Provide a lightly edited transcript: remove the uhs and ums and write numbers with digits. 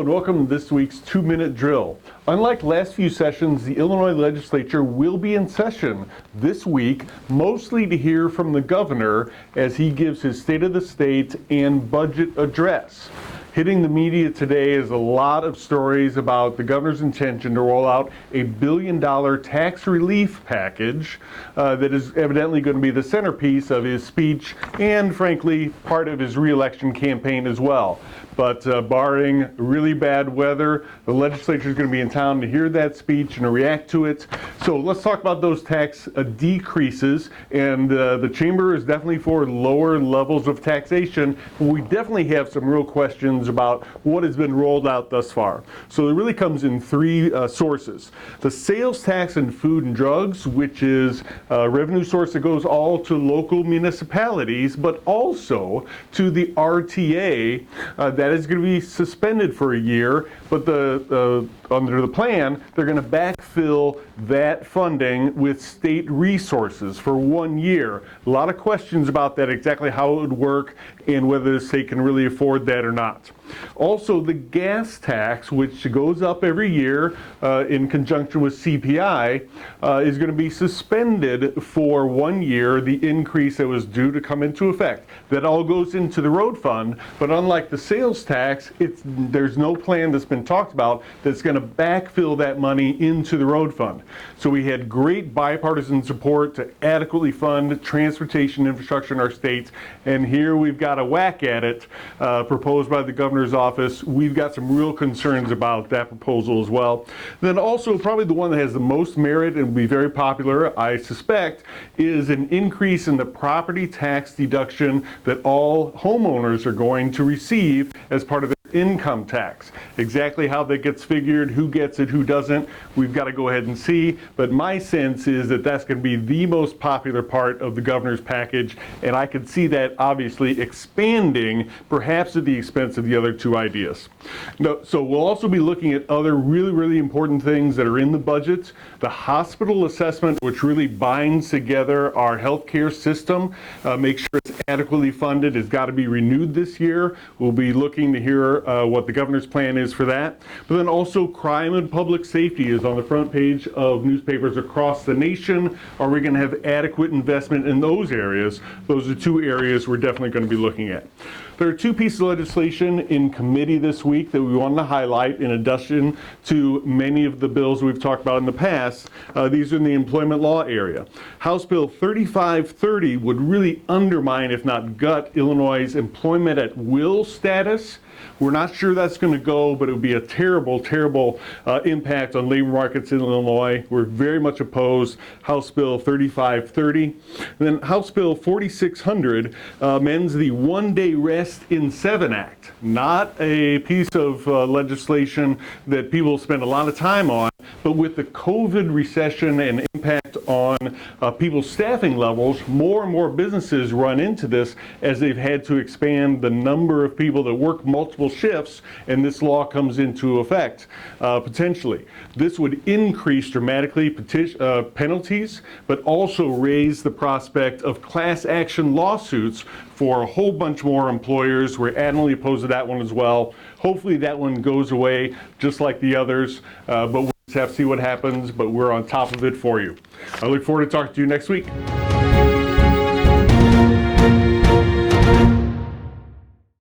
and welcome to this week's 2-Minute Drill. Unlike last few sessions, the Illinois legislature will be in session this week, mostly to hear from the governor as he gives his State of the State and budget address. Hitting the media today is a lot of stories about the governor's intention to roll out a $1 billion tax relief package that is evidently going to be the centerpiece of his speech and, frankly, part of his re-election campaign as well. But barring really bad weather, the legislature is going to be in town to hear that speech and to react to it. So let's talk about those tax decreases. And the chamber is definitely for lower levels of taxation. We definitely have some real questions about what has been rolled out thus far. So it really comes in three sources. The sales tax and food and drugs, which is a revenue source that goes all to local municipalities, but also to the RTA. That is going to be suspended for a year, but under the plan, they're going to backfill that funding with state resources for 1 year. A lot of questions about that, exactly how it would work and whether the state can really afford that or not. Also, the gas tax, which goes up every year in conjunction with CPI, is going to be suspended for 1 year, the increase that was due to come into effect. That all goes into the road fund, but unlike the sales tax, there's no plan that's been talked about that's going to backfill that money into the road fund. So we had great bipartisan support to adequately fund transportation infrastructure in our states, and here we've got a whack at it proposed by the governor's office. We've got some real concerns about that proposal as well. Then also probably the one that has the most merit and will be very popular, I suspect, is an increase in the property tax deduction that all homeowners are going to receive as part of their income tax. Exactly how that gets figured, who gets it, who doesn't, we've got to go ahead and see. But my sense is that that's going to be the most popular part of the governor's package, and I could see that obviously expanding, perhaps at the expense of the other two ideas. No, so we'll also be looking at other really important things that are in the budget. The hospital assessment, which really binds together our healthcare system, make sure it's adequately funded, has got to be renewed this year. We'll be looking to hear what the governor's plan is for that. But then also crime and public safety is on the front page of newspapers across the nation. Are we going to have adequate investment in those areas? Those are two areas we're definitely going to be looking at. There are two pieces of legislation in committee this week that we wanted to highlight in addition to many of the bills we've talked about in the past. These are in the employment law area. House Bill 3530 would really undermine, if not gut, Illinois' employment at will status. We're not sure that's going to go, but it would be a terrible impact on labor markets in Illinois. We're very much opposed House Bill 3530. And then House Bill 4600 amends the one-day rest in 7 Act. Not a piece of legislation that people spend a lot of time on, but with the COVID recession and impact on people's staffing levels, more and more businesses run into this as they've had to expand the number of people that work multiple shifts, and this law comes into effect potentially. This would increase dramatically penalties, but also raise the prospect of class action lawsuits for a whole bunch more employers. We're adamantly opposed to that one as well. Hopefully that one goes away just like the others, but we'll just have to see what happens, but we're on top of it for you. I look forward to talking to you next week.